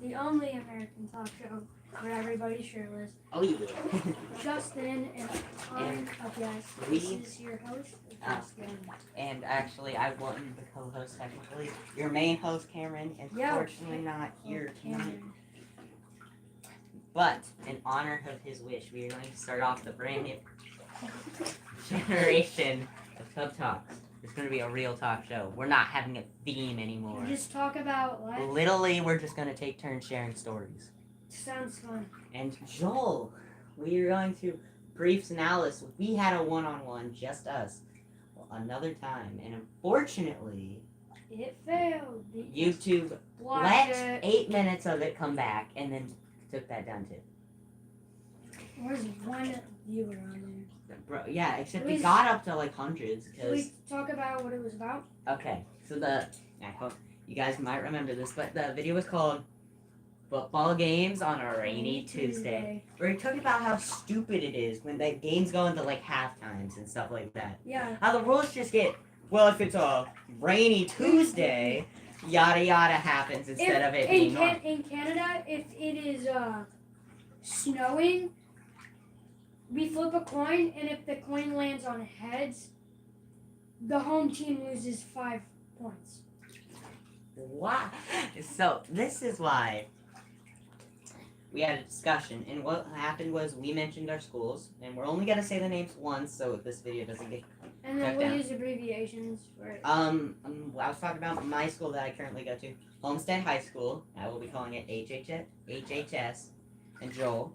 the only American talk show where everybody's shirtless. Oh yeah. Justin and I'm a guest. This is your host, Justin. And actually, I wasn't the co-host technically. Your main host, Cameron, is unfortunately not here tonight. But in honor of his wish, we are going to start off the brand new generation of Cub Talks. It's going to be a real talk show. We're not having a theme anymore. Just talk about life. Literally, we're just going to take turns sharing stories. Sounds fun. And Joel, we are going to brief analysis. We had a one-on-one, just us, another time, and unfortunately, it failed. YouTube let 8 minutes of it come back, and then took that down too. There's one viewer on there. Bro, yeah, except we got up to like hundreds. Can we talk about what it was about? Okay, so I hope you guys might remember this, but the video was called Football Games on a Rainy Tuesday. Where he talked about how stupid it is when the games go into like half times and stuff like that. Yeah. How the rules just get, well, if it's a rainy Tuesday, yada yada happens instead of it being in Canada, if it is snowing, we flip a coin, and if the coin lands on heads, the home team loses 5 points. Wow. So this is why we had a discussion, and what happened was we mentioned our schools, and we're only gonna say the names once, so this video doesn't get. And then we'll use abbreviations for it. I was talking about my school that I currently go to, Homestead High School. I will be calling it HHS, and Joel.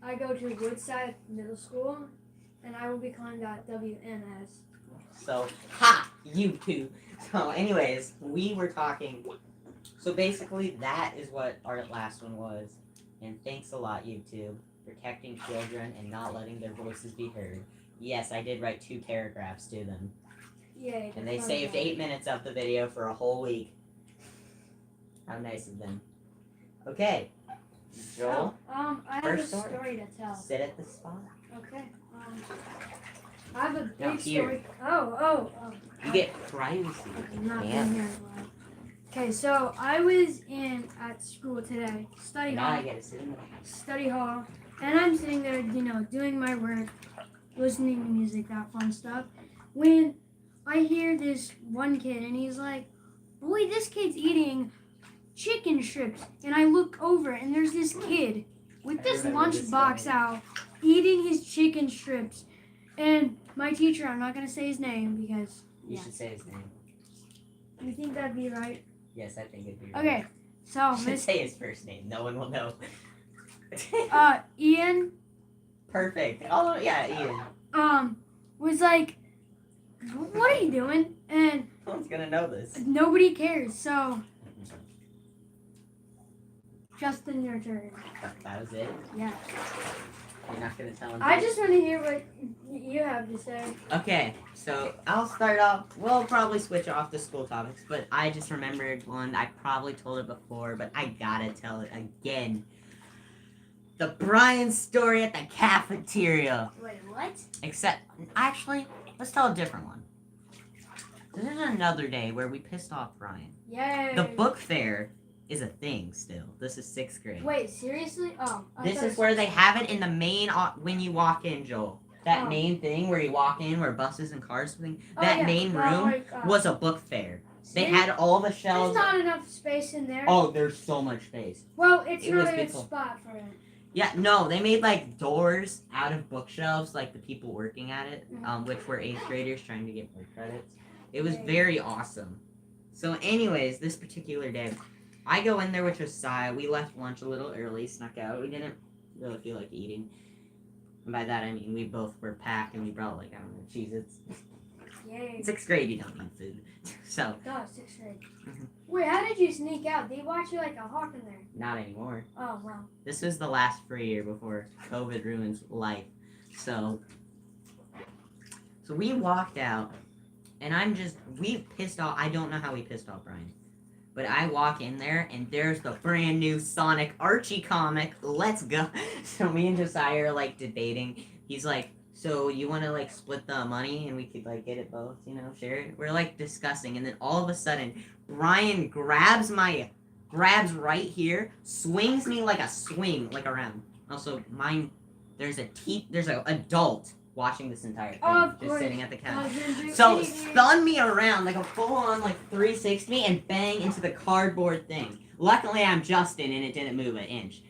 I go to Woodside Middle School, and I will be calling that WNS. So, you two. So, anyways, we were talking. So basically, that is what our last one was. And thanks a lot, YouTube, protecting children and not letting their voices be heard. Yes, I did write 2 paragraphs to them. Yay. And they saved 8 minutes of the video for a whole week. How nice of them. Okay. Joel? I have a story to tell. Sit at the spot. Okay. I have a big story. Oh. You get privacy. Okay, not being here. Okay, so I was at school today, study hall, and I'm sitting there, doing my work, listening to music, that fun stuff, when I hear this one kid, and he's like, boy, this kid's eating chicken strips, and I look over, and there's this kid with this lunchbox out, eating his chicken strips, and my teacher, I'm not going to say his name, because... You should say his name. You think that'd be right? Yes, I think it'd be right. Okay, so... You should say his first name. No one will know. Ian. Perfect. Oh, yeah, Ian. Was like, what are you doing? And... No one's gonna know this. Nobody cares, so... Justin, your turn. That was it? Yeah. You're not gonna tell him? I just want to hear what you have to say. Okay, so I'll start off. We'll probably switch off the school topics, but I just remembered one. I probably told it before, but I gotta tell it again. The Brian story at the cafeteria. Wait, what? Except, actually, let's tell a different one. This is another day where we pissed off Brian. Yay. The book fair is a thing still. This is 6th grade. Wait, seriously? Oh. This is where they have it in the main, when you walk in, Joel. That main thing where you walk in, where buses and cars thing. That main room was a book fair. They had all the shelves. There's not enough space in there. Oh, there's so much space. Well, it's not a good spot for it. Yeah, no, they made like doors out of bookshelves, like the people working at it, which were 8th graders trying to get more credits. It was very awesome. So anyways, this particular day, I go in there with Josiah. We left lunch a little early, snuck out. We didn't really feel like eating. And by that I mean we both were packed and we brought like, I don't know, Cheez-Its. Yay. 6th grade, you don't need food. So. Duh, 6th grade. Wait, how did you sneak out? They watch you like a hawk in there. Not anymore. Oh, wow. This was the last free year before COVID ruins life. So we walked out, and we pissed off. I don't know how we pissed off Brian. But I walk in there, and there's the brand new Sonic Archie comic. Let's go. So me and Josiah are, like, debating. He's like, so you want to, like, split the money, and we could, like, get it both, share it? We're, like, discussing, and then all of a sudden, Brian grabs my grabs right here, swings me like a swing, like around. Also, there's a adult watching this entire thing, Of just course. sitting at the couch. Husband, So spun me around like a full-on like 360 and bang into the cardboard thing. Luckily, I'm Justin and it didn't move an inch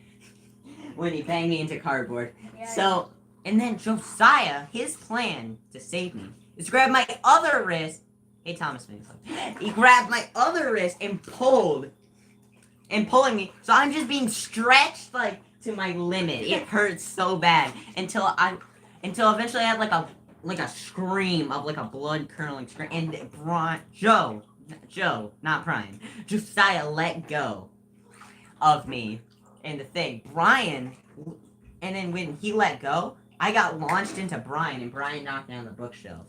when he banged me into cardboard. Yeah. So, and then Josiah, his plan to save me is to grab my other wrist. Hey, Thomas. He grabbed my other wrist and pulling me. So I'm just being stretched like to my limit. It hurts so bad until eventually I had like a scream of like a blood curdling scream, and Joe, not Brian, Josiah let go of me and the thing. Brian, and then when he let go, I got launched into Brian, and Brian knocked down the bookshelf.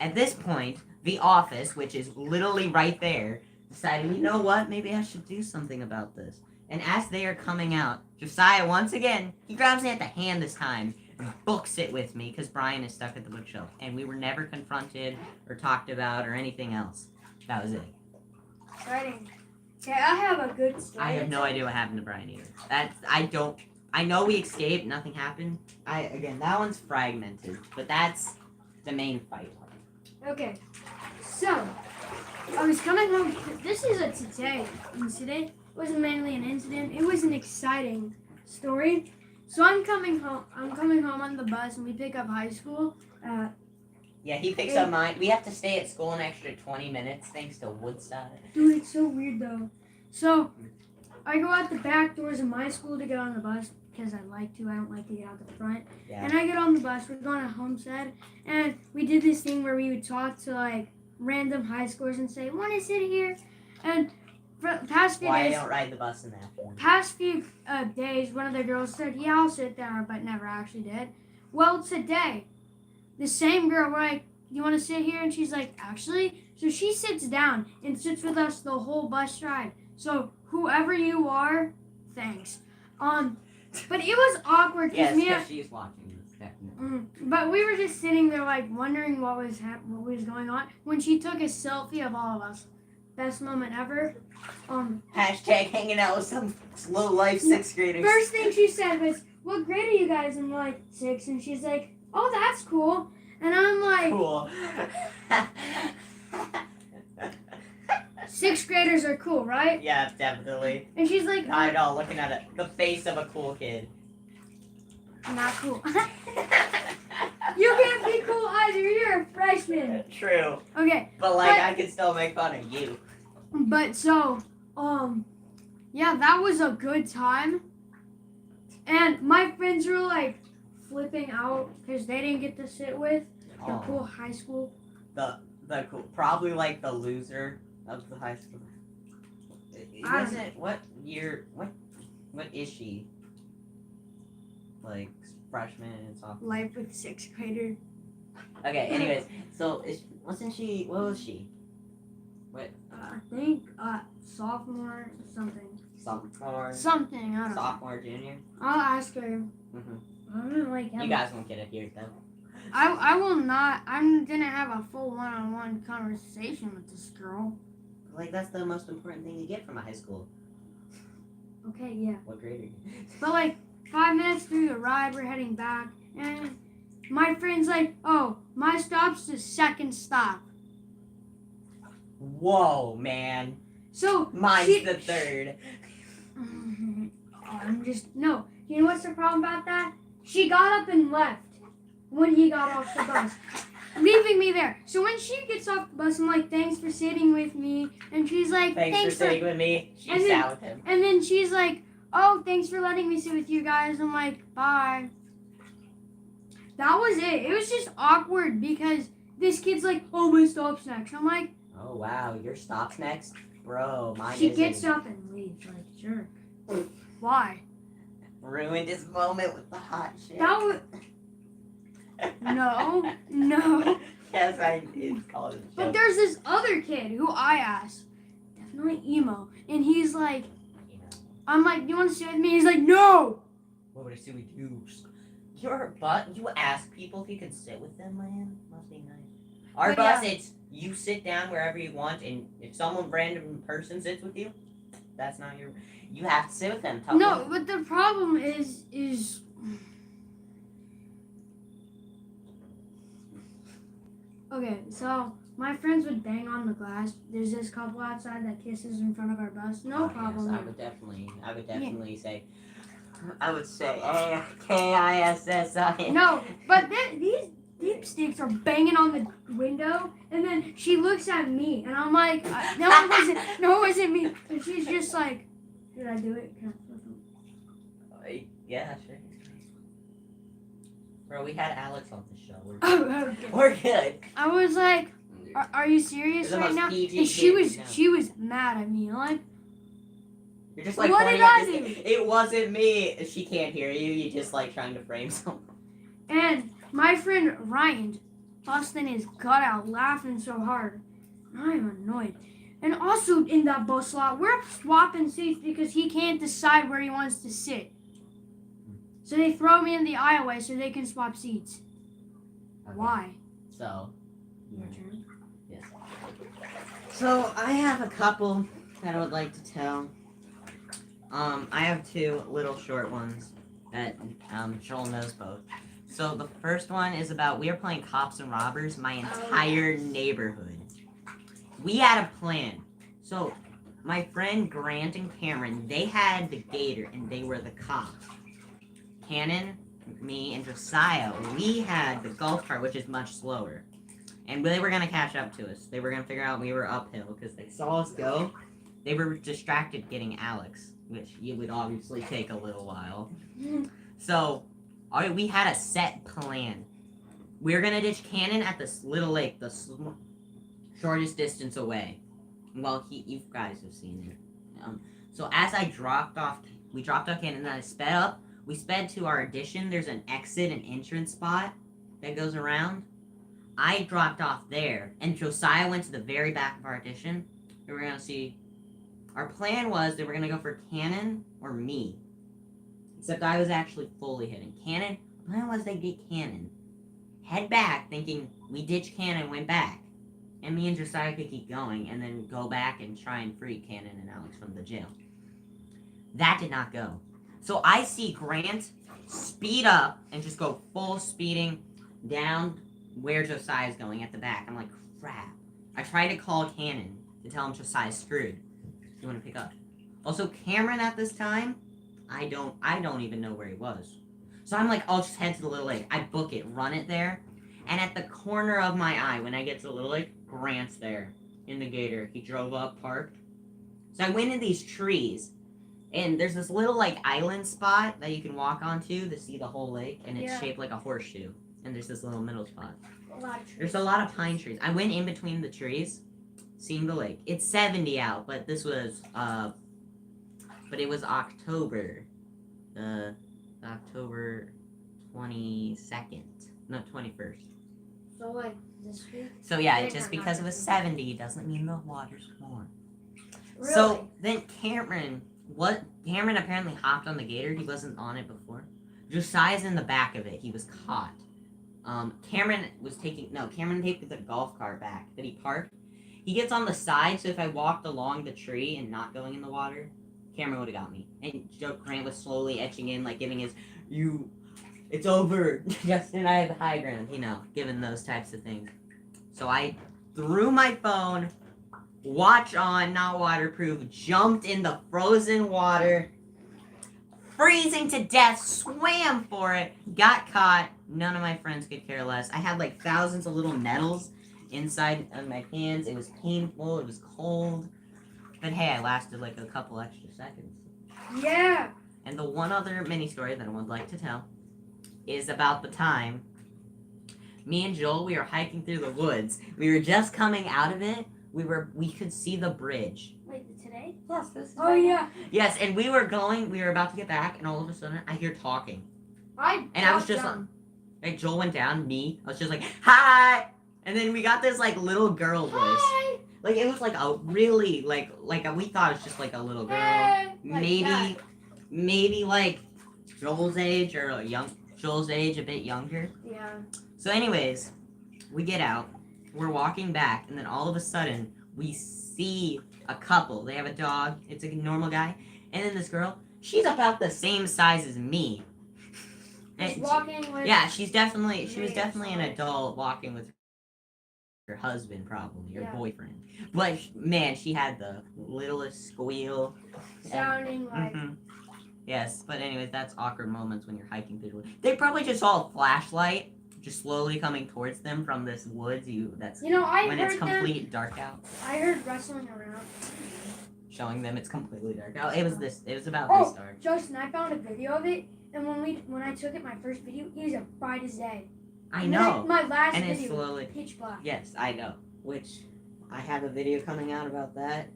At this point, the office, which is literally right there, decided, you know what, maybe I should do something about this. And as they are coming out, Josiah, once again, he grabs me at the hand this time, and books it with me, because Brian is stuck at the bookshelf. And we were never confronted, or talked about, or anything else. That was it. Exciting. Okay, I have a good story. I have no idea what happened to Brian either. I know we escaped, nothing happened. That one's fragmented, but that's the main fight. Okay, so I was coming home. This is a today incident. It wasn't mainly an incident. It was an exciting story. So I'm coming home on the bus, and we pick up high school. Yeah, he picks up mine. We have to stay at school an extra 20 minutes thanks to Woodside. Dude, it's so weird though. So I go out the back doors of my school to get on the bus because I like to. I don't like to get out the front. Yeah. And I get on the bus. We're going to Homestead, and we did this thing where we would talk to like random high schoolers and say, "Want to sit here?" And for the past few Why days, I don't ride the bus in that form? past few days, one of the girls said, "Yeah, I'll sit there," but never actually did. Well, today, the same girl, we're like, "You want to sit here?" And she's like, "Actually." So she sits down and sits with us the whole bus ride. So whoever you are, thanks. But it was awkward Yes, because because she's watching this, definitely. but we were just sitting there like wondering what was going on when she took a selfie of all of us. Best moment ever. Hashtag hanging out with some slow life 6th graders. First thing she said was, "What grade are you guys?" And we're like 6, and she's like, "Oh, that's cool." And I'm like, Cool. 6th graders are cool, right? Yeah, definitely. And she's like, Not at all. Looking at the face of a cool kid. not cool. You can't be cool either. You're a freshman. True. Okay. But I could still make fun of you. But so, yeah, that was a good time. And my friends were like flipping out because they didn't get to sit with the cool high school. The cool, probably like the loser of the high school. What year? What is she? Like freshman and sophomore. Life with 6th grader. Okay. Anyways, so wasn't she? What was she? What? I think sophomore something. Sophomore. Something, I don't know. Sophomore, junior. I'll ask her. Mhm. I'm gonna like You guys won't get it here though. I will not. I'm gonna have a full one-on-one conversation with this girl. Like that's the most important thing you get from a high school. Okay, yeah. What grade are you? But like 5 minutes through the ride, we're heading back, and my friend's like, "Oh, my stop's the second stop." Whoa, man. So Mine's the third. No. You know what's the problem about that? She got up and left when he got off the bus, leaving me there. So when she gets off the bus, I'm like, "Thanks for sitting with me," and she's like, Thanks for sitting with me. She sat with him. And then she's like, "Oh, thanks for letting me sit with you guys." I'm like, "Bye." That was it. It was just awkward because this kid's like, "Oh, my stop's next." I'm like, Oh wow, your stop's next, bro. Mine she isn't. gets up and leaves like a jerk. Why? Ruined his moment with the hot shit. That was no. Yes, I did call it. But there's this other kid who I asked, definitely emo, and he's like, I'm like, "You want to sit with me?" He's like, "No." What would I say we do? Your butt. You ask people if you can sit with them, man. Must be nice. Our But bus, yeah. it's you sit down wherever you want, and if someone random person sits with you, that's not your. You have to sit with them. No, but the problem is. Okay, so my friends would bang on the glass. There's this couple outside that kisses in front of our bus. No problem. Yes, I would definitely say. I would say AKISSI. No, but these dipsticks are banging on the window, and then she looks at me, and I'm like, no, it wasn't me. And she's just like, did I do it? Can I flip them? Yeah, sure. Bro, we had Alex on the show. Okay. We're good. I was like, are you serious You're the right most now? PG And she kid was you know. she was mad at me. Like, You're just like What pointing did at I this- do? It wasn't me. She can't hear you. You just like trying to frame something. and my friend Ryan busting his gut out, laughing so hard. I'm annoyed. And also in that bus lot, we're swapping seats because he can't decide where he wants to sit. So they throw me in the aisleway so they can swap seats. Okay. Why? So. Your turn. Yes. So I have a couple that I would like to tell. I have two little short ones that Joel knows both. So the first one is about we were playing cops and robbers, my entire neighborhood. We had a plan. So my friend Grant and Cameron, they had the gator and they were the cops. Cannon, me, and Josiah, we had the golf cart, which is much slower. And they were going to catch up to us. They were going to figure out we were uphill because they saw us go. They were distracted getting Alex, which it would obviously take a little while. So, we had a set plan. We were going to ditch Cannon at this little lake, the shortest distance away. Well, you guys have seen it. So as we dropped off Cannon, and then I sped up. We sped to our addition. There's an exit and entrance spot that goes around. I dropped off there, and Josiah went to the very back of our addition. We were gonna see. Our plan was they were gonna go for Cannon or me. Except I was actually fully hidden. Cannon. The plan was they get Cannon, head back, thinking we ditched Cannon, went back, and me and Josiah could keep going, and then go back and try and free Cannon and Alex from the jail. That did not go. So I see Grant speed up and just go full speeding down where Josiah's going at the back. I'm like, crap. I try to call Cannon to tell him Josiah's screwed. You want to pick up? Also, Cameron at this time, I don't even know where he was. So I'm like, I'll just head to the Little Lake. I book it, run it there. And at the corner of my eye, when I get to the Little Lake, Grant's there in the gator. He drove up, parked. So I went in these trees. And there's this little, like, island spot that you can walk onto to see the whole lake. And it's shaped like a horseshoe. And there's this little middle spot. There's a lot of pine trees. I went in between the trees, seeing the lake. It's 70 out, but this was, but it was October. October 22nd. No, 21st. So, like, this week? So, yeah, just because it was 70 doesn't mean the water's warm. Really? So, then Cameron apparently hopped on the gator. He wasn't on it before. Josiah's in the back of it. He was caught. Cameron taped the golf cart back that he parked. He gets on the side, so if I walked along the tree and not going in the water, Cameron would have got me. And Grant was slowly etching in, like giving his, it's over. Justin, I have the high ground, giving those types of things. So I threw my phone, watch on, not waterproof, jumped in the frozen water, freezing to death, swam for it, got caught. None of my friends could care less. I had like thousands of little nettles inside of my hands. It was painful. It was cold. But hey, I lasted like a couple extra seconds. Yeah. And the one other mini story that I would like to tell is about the time me and Joel, we were hiking through the woods. We were just coming out of it. We could see the bridge. Wait, today? Yes, this is yeah. Yes, and we were about to get back, and all of a sudden I hear talking. I was just like Joel went down, me, I was just like, hi! And then we got this like little girl voice. Hi. Like it was like a really like we thought it was just like a little girl. Hey. Maybe like Joel's age or Joel's age, a bit younger. Yeah. So anyways, we get out, we're walking back, and then all of a sudden we see a couple. They have a dog. It's a normal guy. And then this girl, she's about the same size as me. Just walking with. Yeah, she was definitely an adult walking with her husband, probably, or boyfriend. But man, she had the littlest squeal. Sounding like. Yes, but anyways, that's awkward moments when you're hiking through the woods. They probably just saw a flashlight just slowly coming towards them from this woods. When it's complete dark out. I heard rustling around. Showing them it's completely dark out. It was about this dark. Justin, I found a video of it, and when I took it, my first video, it was as bright as day. I know. My last and video it's slowly was pitch black. Yes, I know. Which I have a video coming out about that.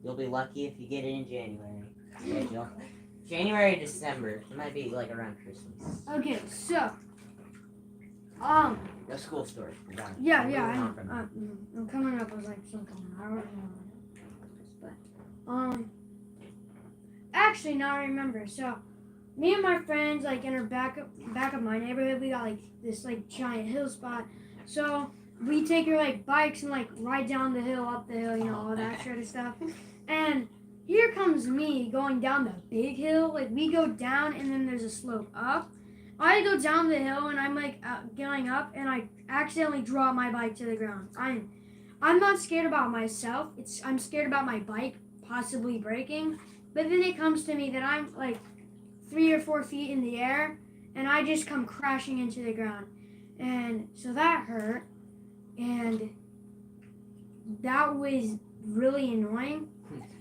You'll be lucky if you get it in January. January, December. It might be like around Christmas. Okay, so the school story. Yeah. I'm coming up with like something. I don't know. But actually, now I remember. So, me and my friends, like in our back of my neighborhood, we got like this like giant hill spot. So we take our like bikes and like ride down the hill, up the hill, all that sort of stuff. And here comes me going down the big hill. Like we go down and then there's a slope up. I go down the hill and I'm like going up and I accidentally drop my bike to the ground. I'm not scared about myself. I'm scared about my bike possibly breaking. But then it comes to me that I'm like 3 or 4 feet in the air and I just come crashing into the ground. And so that hurt. And that was really annoying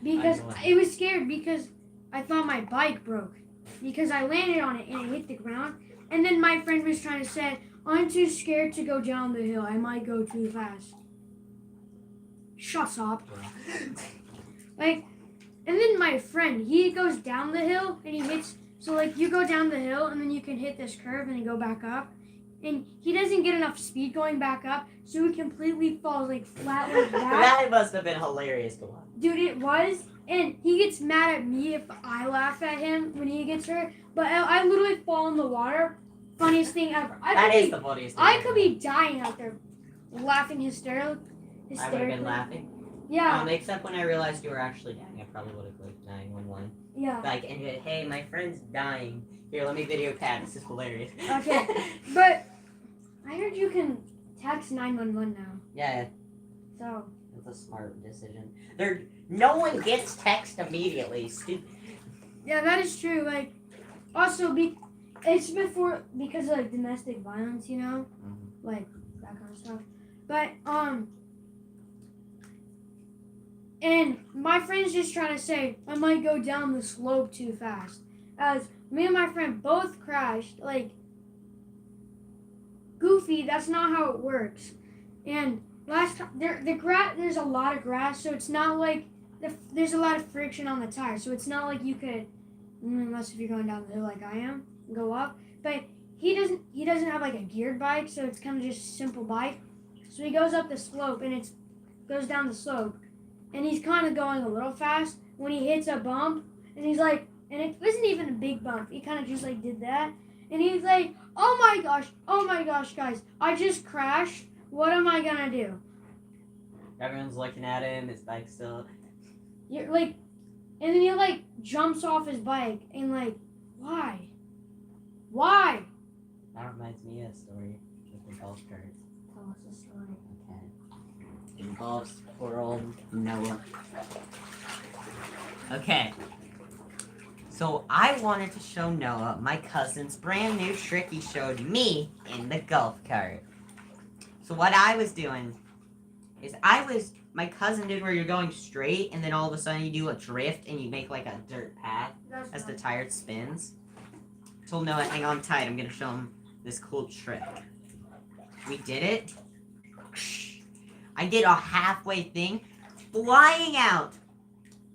because it was scared because I thought my bike broke because I landed on it and it hit the ground. And then my friend was trying to say, I'm too scared to go down the hill. I might go too fast. Shut up. And then my friend, he goes down the hill and he hits. So like you go down the hill and then you can hit this curve and then go back up. And he doesn't get enough speed going back up, so he completely falls like flat like that. That must have been hilarious to watch. Dude, it was. And he gets mad at me if I laugh at him when he gets hurt. But I literally fall in the water. Funniest thing ever. That is the funniest thing I could be dying out there laughing hysterically. I would have been laughing. Yeah. Except when I realized you were actually dying. I probably would have like 911. Yeah. Like, and hey, my friend's dying. Here, let me video Pat. This is hilarious. Okay. But I heard you can text 911 now. Yeah. So. That's a smart decision. No one gets text immediately. Yeah, that is true. Like, also, it's because of like domestic violence, like that kind of stuff. But and my friend's just trying to say I might go down the slope too fast. As me and my friend both crashed, like goofy. That's not how it works. And last time, there's a lot of grass, so it's not like there's a lot of friction on the tire, so it's not like you could, unless if you're going down the hill like I am, go up. But he doesn't have like a geared bike, so it's kind of just a simple bike. So he goes up the slope and goes down the slope, and he's kind of going a little fast when he hits a bump, and he's like, and it wasn't even a big bump. He kind of just like did that, and he's like, oh my gosh, guys, I just crashed. What am I gonna do? Everyone's looking at him. His bike's still. You're like, and then he like jumps off his bike and like, why? That reminds me of a story with the golf cart. Tell us a story. Okay. It involves poor old Noah. Okay. So I wanted to show Noah my cousin's brand new trick he showed me in the golf cart. So what I was doing is my cousin did where you're going straight and then all of a sudden you do a drift and you make like a dirt path as the tire spins. I told Noah, hang on tight, I'm gonna show him this cool trick. We did it. I did a halfway thing, flying out.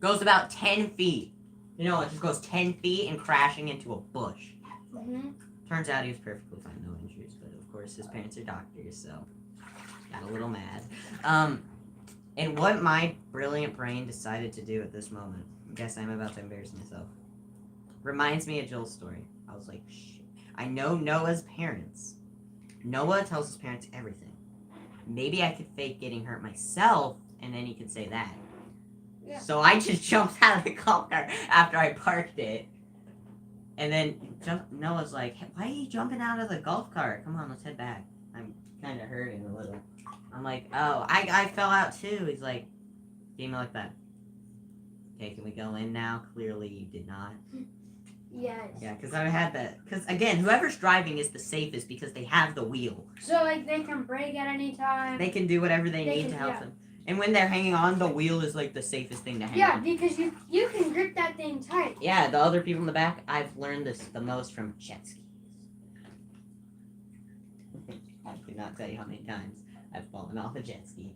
Goes about 10 feet. It just goes 10 feet and crashing into a bush. Mm-hmm. Turns out he was perfectly fine, no injuries, but of course his parents are doctors, so got a little mad. And what my brilliant brain decided to do at this moment, I guess I'm about to embarrass myself, reminds me of Joel's story. I was like, shit. I know Noah's parents. Noah tells his parents everything. Maybe I could fake getting hurt myself and then you can say that. Yeah. So I just jumped out of the golf cart after I parked it. And then Noah's like, hey, why are you jumping out of the golf cart? Come on, let's head back. I'm kind of hurting a little. I'm like, oh, I fell out too. He's like, gave me like that. Okay, can we go in now? Clearly you did not. Yes. Yeah, because I had that. Because again, whoever's driving is the safest because they have the wheel. So like they can brake at any time. They can do whatever they need to help them. And when they're hanging on, the wheel is like the safest thing to hang on. Yeah, because you can grip that thing tight. Yeah, the other people in the back, I've learned this the most from jet skis. I could not tell you how many times I've fallen off a jet ski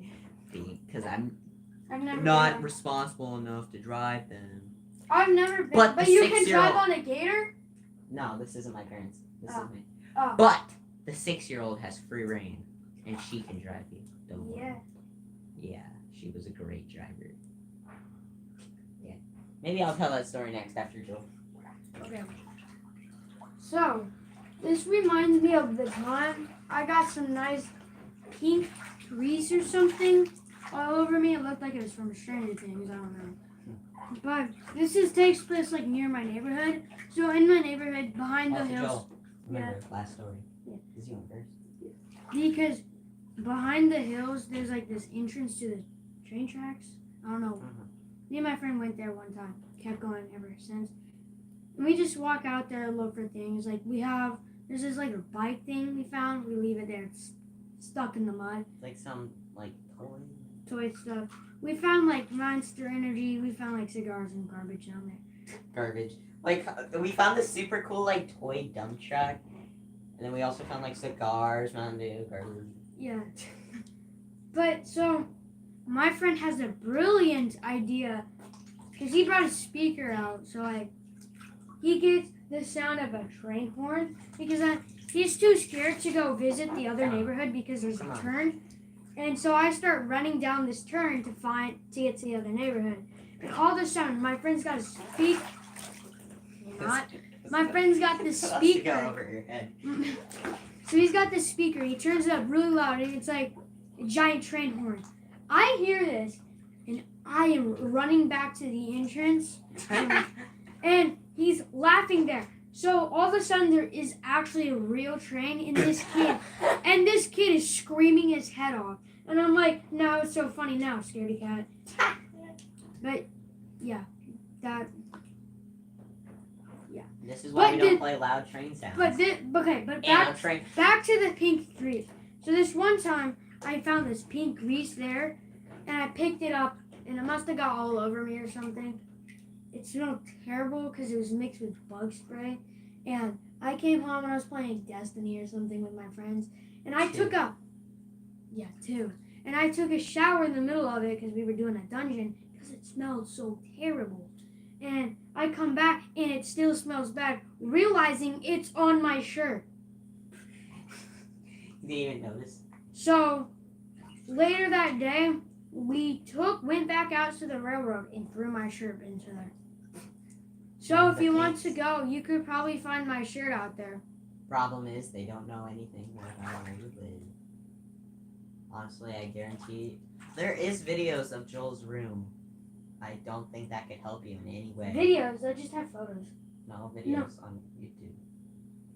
because I'm not responsible enough to drive them. I've never been, But but the you can 6-year-old drive on a gator? No, this isn't my parents. This is me. Oh. But the 6-year-old has free reign, and she can drive you. Don't worry. Yeah. Yeah, she was a great driver. Yeah. Maybe I'll tell that story next after Joel. Okay. So, this reminds me of the time I got some nice pink grease or something all over me. It looked like it was from Stranger Things. I don't know. But this takes place like near my neighborhood. So in my neighborhood, behind the hills. Joel, remember last story. Yeah. Is you went first? Because behind the hills, there's like this entrance to the train tracks. I don't know. Me and my friend went there one time. Kept going ever since. And we just walk out there and look for things. Like there's this like a bike thing we found. We leave it there. It's stuck in the mud. Like some like Toy stuff. We found like Monster Energy. We found like cigars and garbage down there. garbage. Like we found this super cool like toy dump truck, and then we also found like cigars, Mountain Dew, garbage. Yeah. But so my friend has a brilliant idea because he brought a speaker out. So like he gets the sound of a train horn because he's too scared to go visit the other neighborhood because there's a turn. And so I start running down this turn to get to the other neighborhood. And all of a sudden, my friend's got a speaker. My friend's got this speaker. Over your head. So he's got this speaker. He turns it up really loud, and it's like a giant train horn. I hear this, and I am running back to the entrance, and he's laughing there. So all of a sudden, there is actually a real train, and this kid is screaming his head off. And I'm like, no, it's so funny now, scaredy cat. But yeah, This is why we don't play loud train sounds. But back to the pink grease. So this one time, I found this pink grease there, and I picked it up, and it must have got all over me or something. It smelled terrible because it was mixed with bug spray. And I came home and I was playing Destiny or something with my friends, and I took a shower in the middle of it because we were doing a dungeon because it smelled so terrible. And I come back and it still smells bad, realizing it's on my shirt. You didn't even notice. So later that day, we went back out to the railroad and threw my shirt into there. So if you want to go, you could probably find my shirt out there. Problem is, they don't know anything about where you live. Honestly, I guarantee there is videos of Joel's room. I don't think that could help you in any way. Videos? I just have photos. No, videos on YouTube.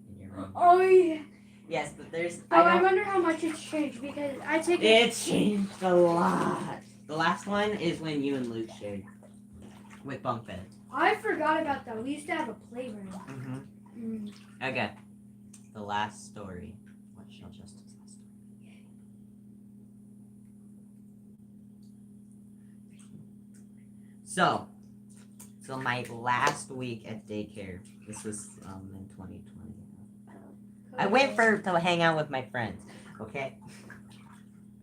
In your room. Oh, yeah. Yes, but there's... I wonder how much it's changed because I take it... It's changed a lot. The last one is when you and Luke shared. With bunk bed. I forgot about that. We used to have a playroom. Okay. The last story. What shall Justin's last story? So my last week at daycare, this was in 2020. I went to hang out with my friends, okay?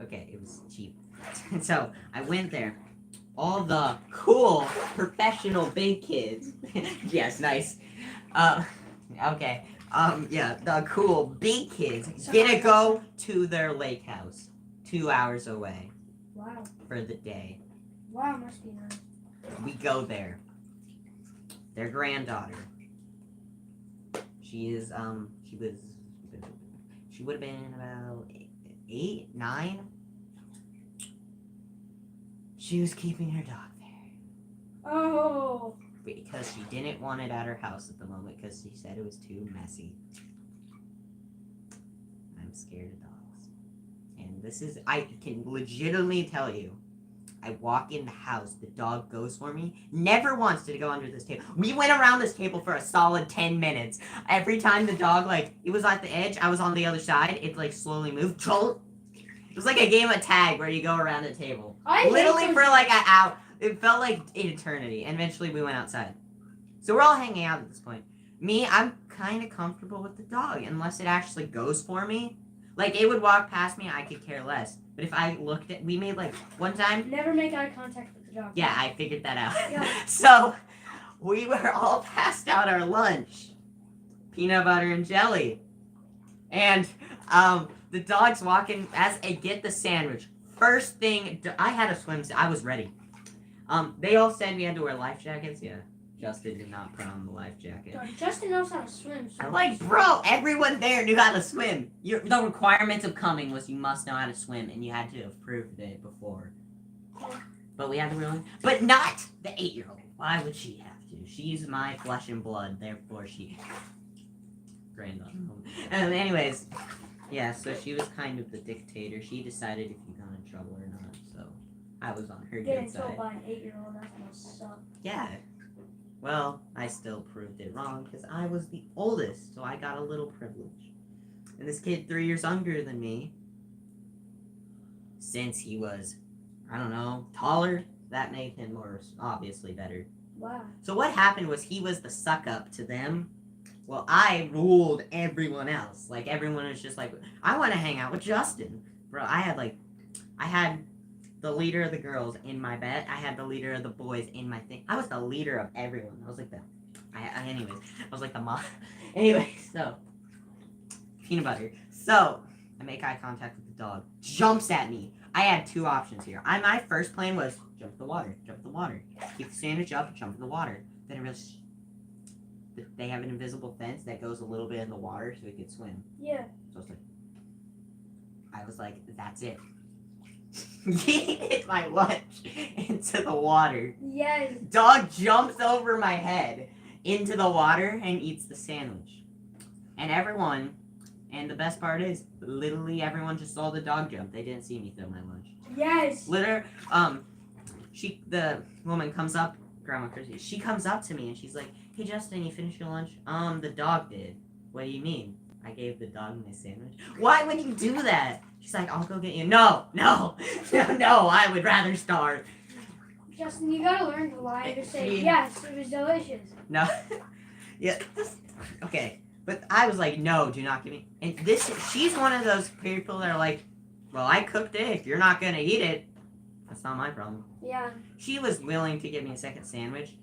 Okay, it was cheap. So I went there. All the cool, professional big kids. Yes, nice. Okay. Yeah, the cool big kids get to go to their lake house 2 hours away. Wow. For the day. Wow, must be nice. We go there. Their granddaughter. She would have been about 8, 9. she was keeping her dog there. Oh. Because she didn't want it at her house at the moment because she said it was too messy. I'm scared of dogs. And this is, I can legitimately tell you, I walk in the house, the dog goes for me, never once did it go under this table. We went around this table for a solid 10 minutes. Every time the dog, like, it was at the edge, I was on the other side, it, like, slowly moved. It was like a game of tag where you go around the table. Literally for, like, an hour. It felt like an eternity, and eventually we went outside. So we're all hanging out at this point. Me, I'm kind of comfortable with the dog, unless it actually goes for me. Like, it would walk past me, I could care less. But if I looked at, we made, like, one time. Never make eye contact with the dog. Yeah, I figured that out. Yeah. So, we were all passed out our lunch. Peanut butter and jelly. And, the dog's walking, as I get the sandwich. First thing, I had a swimsuit, I was ready. They all said we had to wear life jackets. Yeah, Justin did not put on the life jacket. Justin knows how to swim. So I'm like, bro, everyone there knew how to swim. The requirements of coming was you must know how to swim, and you had to have proved it before. But we had to really, but not the 8-year-old. Why would she have to? She's my flesh and blood, therefore she. Granddaughter. Anyways, yeah. So she was kind of the dictator. She decided if you got in trouble or not. So I was on her good getting side. told by an 8-year-old, that's gonna suck. Yeah. Well, I still proved it wrong because I was the oldest, so I got a little privilege. And this kid, 3 years younger than me, since he was, I don't know, taller, that made him more obviously better. Wow. So what happened was he was the suck up to them. Well, I ruled everyone else. Like, everyone was just like, I want to hang out with Justin. Bro, I had the leader of the girls in my bed. I had the leader of the boys in my thing. I was the leader of everyone. I was like anyways, I was like the mom. Anyways, so, peanut butter. So, I make eye contact with the dog. Jumps at me. I had two options here. My first plan was jump the water. Keep the sandwich up and jump in the water. Then I realized they have an invisible fence that goes a little bit in the water so we could swim. Yeah. So I was like, that's it. Yeeted my lunch into the water. Yes. Dog jumps over my head into the water and eats the sandwich. And the best part is, literally everyone just saw the dog jump. They didn't see me throw my lunch. Yes. The woman comes up, Grandma Chrissy, she comes up to me and she's like, hey Justin, you finished your lunch? The dog did. What do you mean? I gave the dog my sandwich. Why would you do that? She's like, I'll go get you. No, I would rather starve. Justin, you gotta learn to lie to say, yes, it was delicious. No. Yeah. Okay. But I was like, no, do not give me. And she's one of those people that are like, well, I cooked it. If you're not going to eat it, that's not my problem. Yeah. She was willing to give me a second sandwich.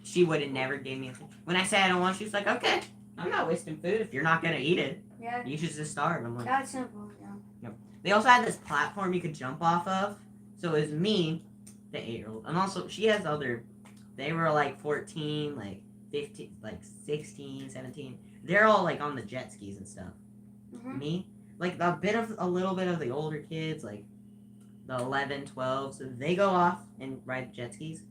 She would have never gave me a sandwich. When I said I don't want, she was like, okay, I'm not wasting food if you're not going to eat it. Yeah. You should just starve. I'm like, that's simple, yeah. Yep. They also had this platform you could jump off of. So it was me, the 8-year-old. And also, she has they were like 14, like 15, like 16, 17. They're all like on the jet skis and stuff. Mm-hmm. Me, like a little bit of the older kids, like the 11, 12, so they go off and ride jet skis.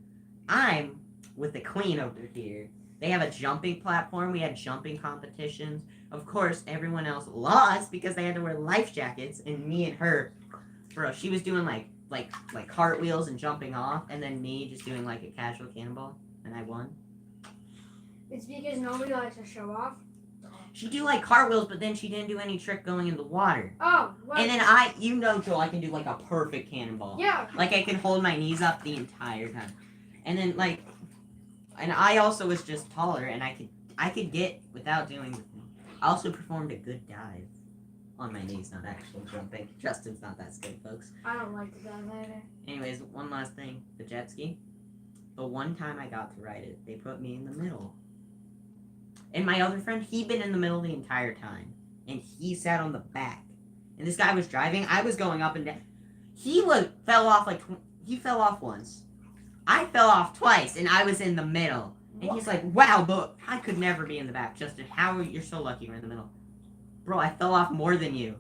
I'm with the queen over here. They have a jumping platform. We had jumping competitions. Of course, everyone else lost because they had to wear life jackets, and me and her, bro, she was doing like cartwheels and jumping off, and then me just doing like a casual cannonball, and I won. It's because nobody likes to show off. She do like cartwheels, but then she didn't do any trick going in the water. Oh, well. And then Joel, I can do like a perfect cannonball. Yeah. Like I can hold my knees up the entire time. And then and I also was just taller, and I could get without doing the thing. I also performed a good dive on my knees, not actual jumping. Justin's not that skilled, folks. I don't like the dive either. Anyways, one last thing, the jet ski. The one time I got to ride it, they put me in the middle. And my other friend, he'd been in the middle the entire time. And he sat on the back. And this guy was driving. I was going up and down. He fell off once. I fell off twice, and I was in the middle. And he's like, wow, but I could never be in the back. Justin, you're so lucky you're in the middle. Bro, I fell off more than you.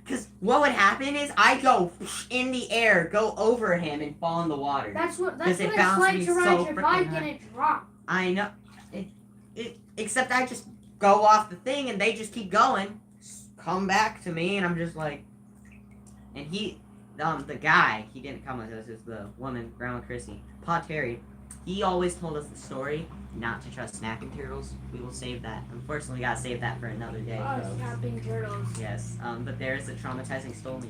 Because what would happen is I go in the air, go over him, and fall in the water. That's what Because it's it bounced like me to ride so your freaking bike high. and it drops. I know. Except I just go off the thing and they just keep going. Come back to me and I'm just like. And the guy, he didn't come with us, it was the woman, Grandma Chrissy, Pa Terry. He always told us the story not to trust snapping turtles. We will save that. Unfortunately, we gotta save that for another day. Oh, folks. snapping turtles. Yes, but there's a traumatizing story.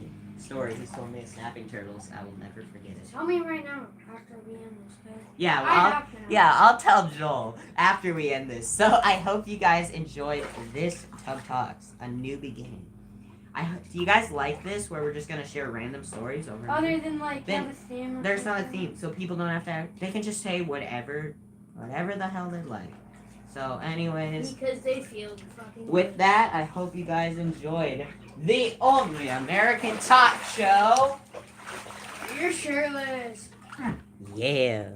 He told me of snapping turtles. I will never forget it. Tell me right now after we end this, okay? Yeah, I well, have to know. I'll tell Joel after we end this. So I hope you guys enjoyed this Tub Talks, a new beginning. Do you guys like this, where we're just gonna share random stories over? and over? Other than like Then have a theme. Or There's not a something. theme, so people don't have to. They can just say whatever the hell they like. So, anyways, Because they feel fucking. with that, I hope you guys enjoyed the only American talk show. You're shirtless. Yeah.